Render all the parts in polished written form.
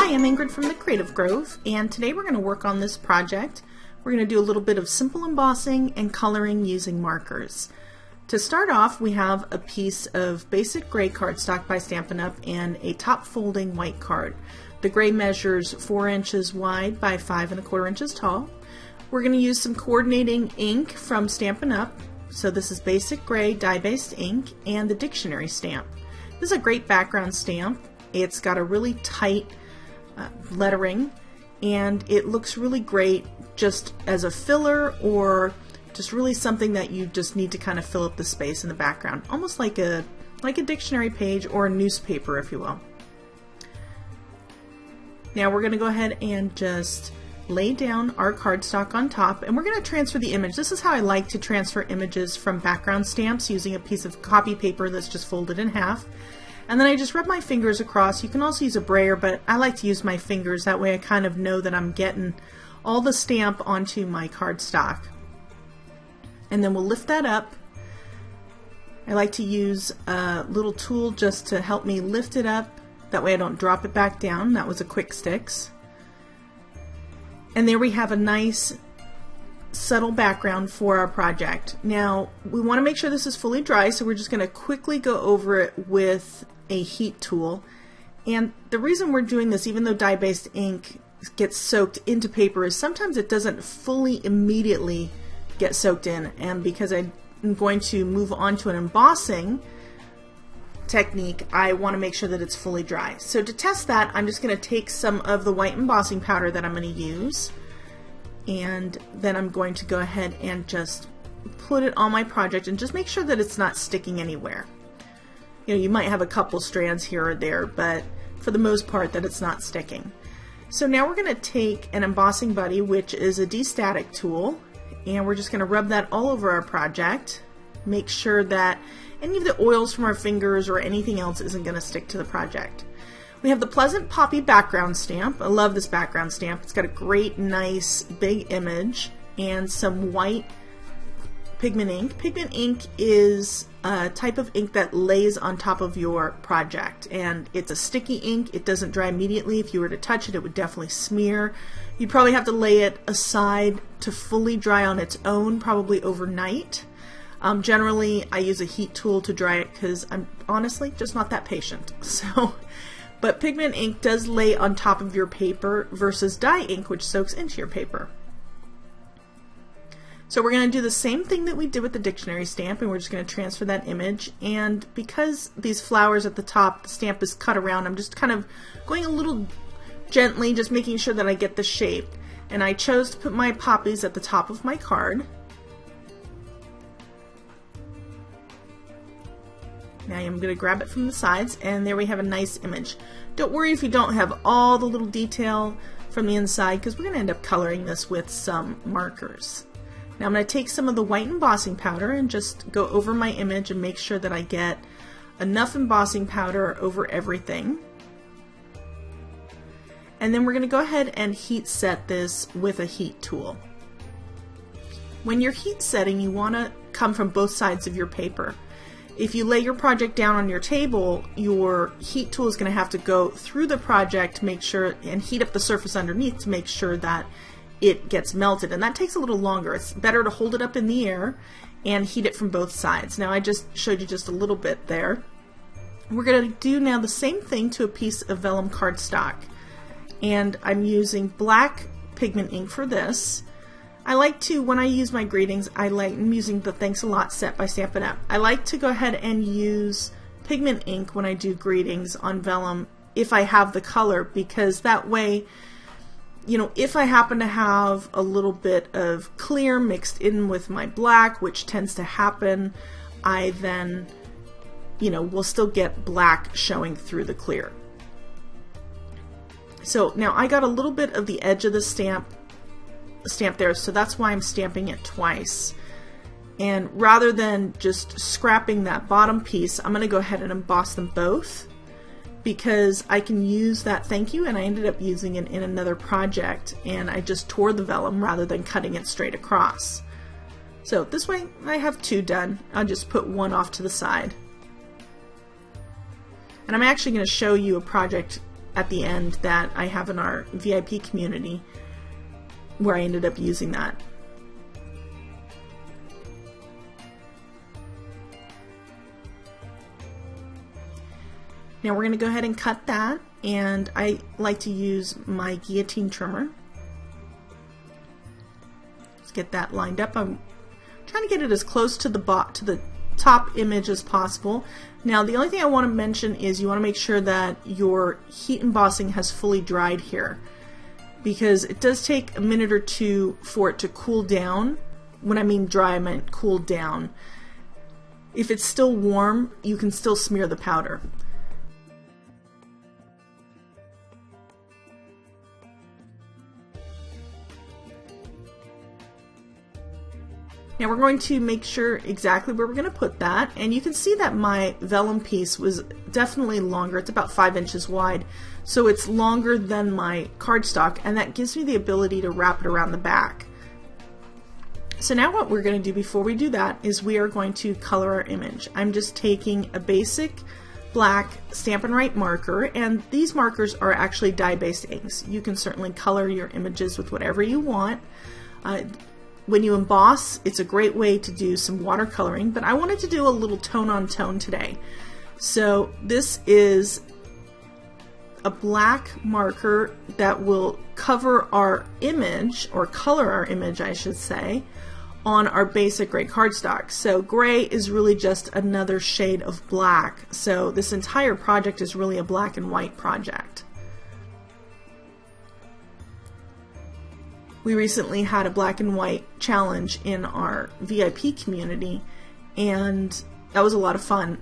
Hi, I'm Ingrid from the Creative Grove, and today we're going to work on this project. We're going to do a little bit of simple embossing and coloring using markers. To start off, we have a piece of basic gray cardstock by Stampin' Up! And a top folding white card. The gray measures 4 inches wide by 5 1/4 inches tall. We're going to use some coordinating ink from Stampin' Up! So this is basic gray dye-based ink and the dictionary stamp. This is a great background stamp. It's got a really tight lettering, and it looks really great just as a filler, or just really something that you just need to kind of fill up the space in the background, almost like a dictionary page or a newspaper, if you will. Now we're going to go ahead and just lay down our cardstock on top, and we're going to transfer the image. This is how I like to transfer images from background stamps, using a piece of copy paper that's just folded in half. And then I just rub my fingers across. You can also use a brayer, but I like to use my fingers. That way I kind of know that I'm getting all the stamp onto my cardstock. And then we'll lift that up. I like to use a little tool just to help me lift it up. That way I don't drop it back down. That was a quick sticks. And there we have a nice subtle background for our project. Now we want to make sure this is fully dry, so we're just going to quickly go over it with a heat tool. And the reason we're doing this, even though dye-based ink gets soaked into paper, is sometimes it doesn't fully immediately get soaked in, and because I'm going to move on to an embossing technique, I want to make sure that it's fully dry. So to test that, I'm just going to take some of the white embossing powder that I'm going to use, and then I'm going to go ahead and just put it on my project and just make sure that it's not sticking anywhere. You know, you might have a couple strands here or there, but for the most part that it's not sticking. So now we're going to take an embossing buddy, which is a de-static tool, and we're just going to rub that all over our project. Make sure that any of the oils from our fingers or anything else isn't going to stick to the project. We have the Pleasant Poppy background stamp. I love this background stamp. It's got a great, nice, big image and some white pigment ink. Pigment ink is a type of ink that lays on top of your project, and it's a sticky ink. It doesn't dry immediately. If you were to touch it, it would definitely smear. You'd probably have to lay it aside to fully dry on its own, probably overnight. Generally, I use a heat tool to dry it because I'm honestly just not that patient. But pigment ink does lay on top of your paper versus dye ink, which soaks into your paper. So we're going to do the same thing that we did with the dictionary stamp, and we're just going to transfer that image. And because these flowers at the top, the stamp is cut around, I'm just kind of going a little gently, just making sure that I get the shape. And I chose to put my poppies at the top of my card. Now I'm going to grab it from the sides, and there we have a nice image. Don't worry if you don't have all the little detail from the inside, because we're going to end up coloring this with some markers. Now I'm going to take some of the white embossing powder and just go over my image and make sure that I get enough embossing powder over everything. And then we're going to go ahead and heat set this with a heat tool. When you're heat setting, you want to come from both sides of your paper. If you lay your project down on your table, your heat tool is going to have to go through the project to make sure, and heat up the surface underneath to make sure that it gets melted, and that takes a little longer. It's better to hold it up in the air and heat it from both sides. Now I just showed you just a little bit there. We're going to do now the same thing to a piece of vellum cardstock, and I'm using black pigment ink for this. I like to, when I use my greetings, I'm using the Thanks a Lot set by Stampin' Up! I like to go ahead and use pigment ink when I do greetings on vellum if I have the color, because that way, you know, if I happen to have a little bit of clear mixed in with my black, which tends to happen, I then, you know, will still get black showing through the clear. So now I got a little bit of the edge of the stamp there, so that's why I'm stamping it twice. And rather than just scrapping that bottom piece, I'm going to go ahead and emboss them both, because I can use that thank you, and I ended up using it in another project, and I just tore the vellum rather than cutting it straight across. So this way I have two done. I'll just put one off to the side. And I'm actually going to show you a project at the end that I have in our VIP community where I ended up using that. Now we're going to go ahead and cut that, and I like to use my guillotine trimmer. Let's get that lined up. I'm trying to get it as close to the top image as possible. Now the only thing I want to mention is you want to make sure that your heat embossing has fully dried here, because it does take a minute or two for it to cool down. When I mean dry, I meant cool down. If it's still warm, you can still smear the powder. Now we're going to make sure exactly where we're going to put that, and you can see that my vellum piece was definitely longer. It's about 5 inches wide, so it's longer than my cardstock, and that gives me the ability to wrap it around the back. So now what we're going to do before we do that is we are going to color our image. I'm just taking a basic black Stampin' Write marker, and these markers are actually dye-based inks. You can certainly color your images with whatever you want. When you emboss, it's a great way to do some watercoloring, but I wanted to do a little tone-on-tone today. So this is a black marker that will cover our image, or color our image I should say, on our basic gray cardstock. So gray is really just another shade of black. So this entire project is really a black and white project. We recently had a black and white challenge in our VIP community, and that was a lot of fun.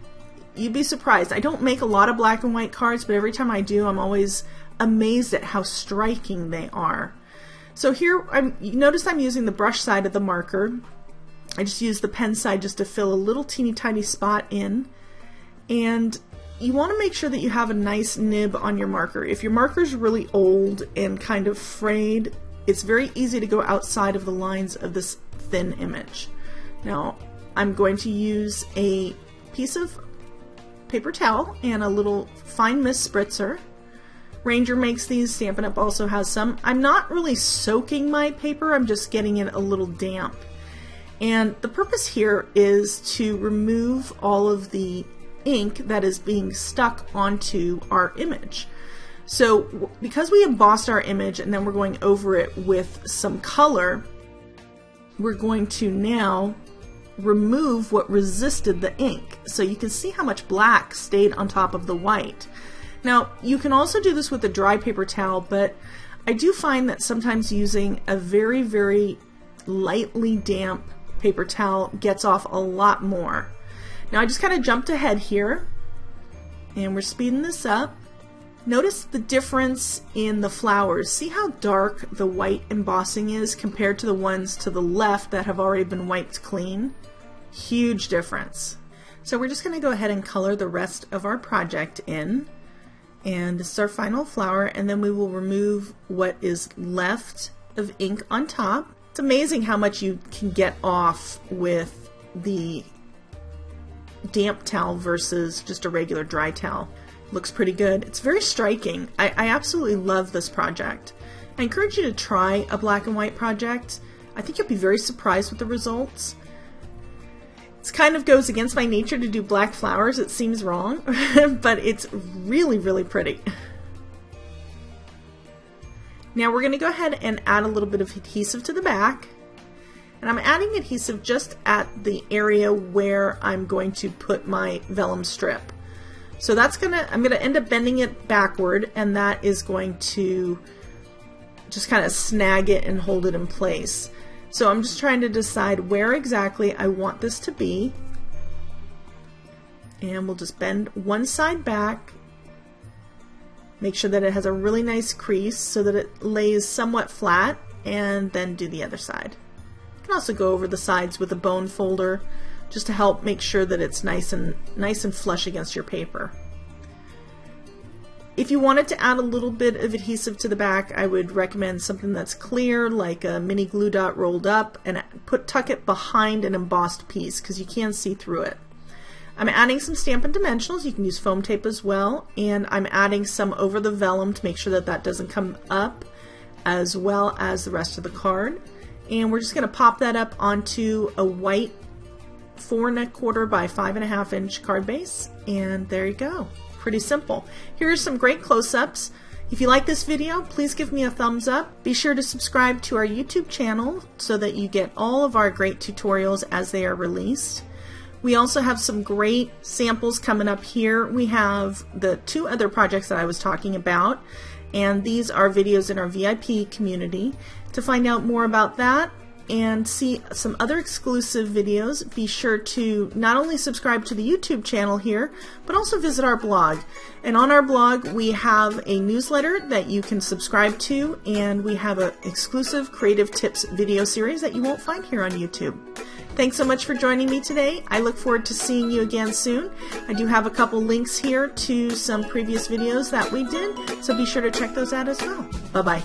You'd be surprised. I don't make a lot of black and white cards, but every time I do, I'm always amazed at how striking they are. So here, you notice I'm using the brush side of the marker. I just use the pen side just to fill a little teeny tiny spot in. And you want to make sure that you have a nice nib on your marker. If your marker's really old and kind of frayed, it's very easy to go outside of the lines of this thin image. Now, I'm going to use a piece of paper towel and a little fine mist spritzer. Ranger makes these, Stampin' Up! Also has some. I'm not really soaking my paper, I'm just getting it a little damp. And the purpose here is to remove all of the ink that is being stuck onto our image. So because we embossed our image and then we're going over it with some color, we're going to now remove what resisted the ink. So you can see how much black stayed on top of the white. Now you can also do this with a dry paper towel, but I do find that sometimes using a very, very lightly damp paper towel gets off a lot more. Now I just kind of jumped ahead here and we're speeding this up. Notice the difference in the flowers. See how dark the white embossing is compared to the ones to the left that have already been wiped clean? Huge difference. So we're just going to go ahead and color the rest of our project in. And this is our final flower, and then we will remove what is left of ink on top. It's amazing how much you can get off with the damp towel versus just a regular dry towel. Looks pretty good. It's very striking. I absolutely love this project. I encourage you to try a black and white project. I think you'll be very surprised with the results. It kind of goes against my nature to do black flowers. It seems wrong, but it's really, really pretty. Now we're going to go ahead and add a little bit of adhesive to the back. And I'm adding adhesive just at the area where I'm going to put my vellum strip. So I'm gonna end up bending it backward, and that is going to just kind of snag it and hold it in place. So I'm just trying to decide where exactly I want this to be. And we'll just bend one side back, make sure that it has a really nice crease so that it lays somewhat flat, and then do the other side. You can also go over the sides with a bone folder just to help make sure that it's nice and flush against your paper. If you wanted to add a little bit of adhesive to the back, I would recommend something that's clear, like a mini glue dot rolled up, and tuck it behind an embossed piece because you can see through it. I'm adding some Stampin' Dimensionals. You can use foam tape as well, and I'm adding some over the vellum to make sure that that doesn't come up, as well as the rest of the card. And we're just going to pop that up onto a white 4 1/4 by 5 1/2 inch card base, and there you go. Pretty simple. Here's some great close-ups. If you like this video, please give me a thumbs up. Be sure to subscribe to our YouTube channel so that you get all of our great tutorials as they are released. We also have some great samples coming up here. We have the 2 other projects that I was talking about, and these are videos in our VIP community. To find out more about that and see some other exclusive videos, be sure to not only subscribe to the YouTube channel here, but also visit our blog. And on our blog, we have a newsletter that you can subscribe to, and we have an exclusive creative tips video series that you won't find here on YouTube. Thanks so much for joining me today. I look forward to seeing you again soon. I do have a couple links here to some previous videos that we did, so be sure to check those out as well. Bye-bye.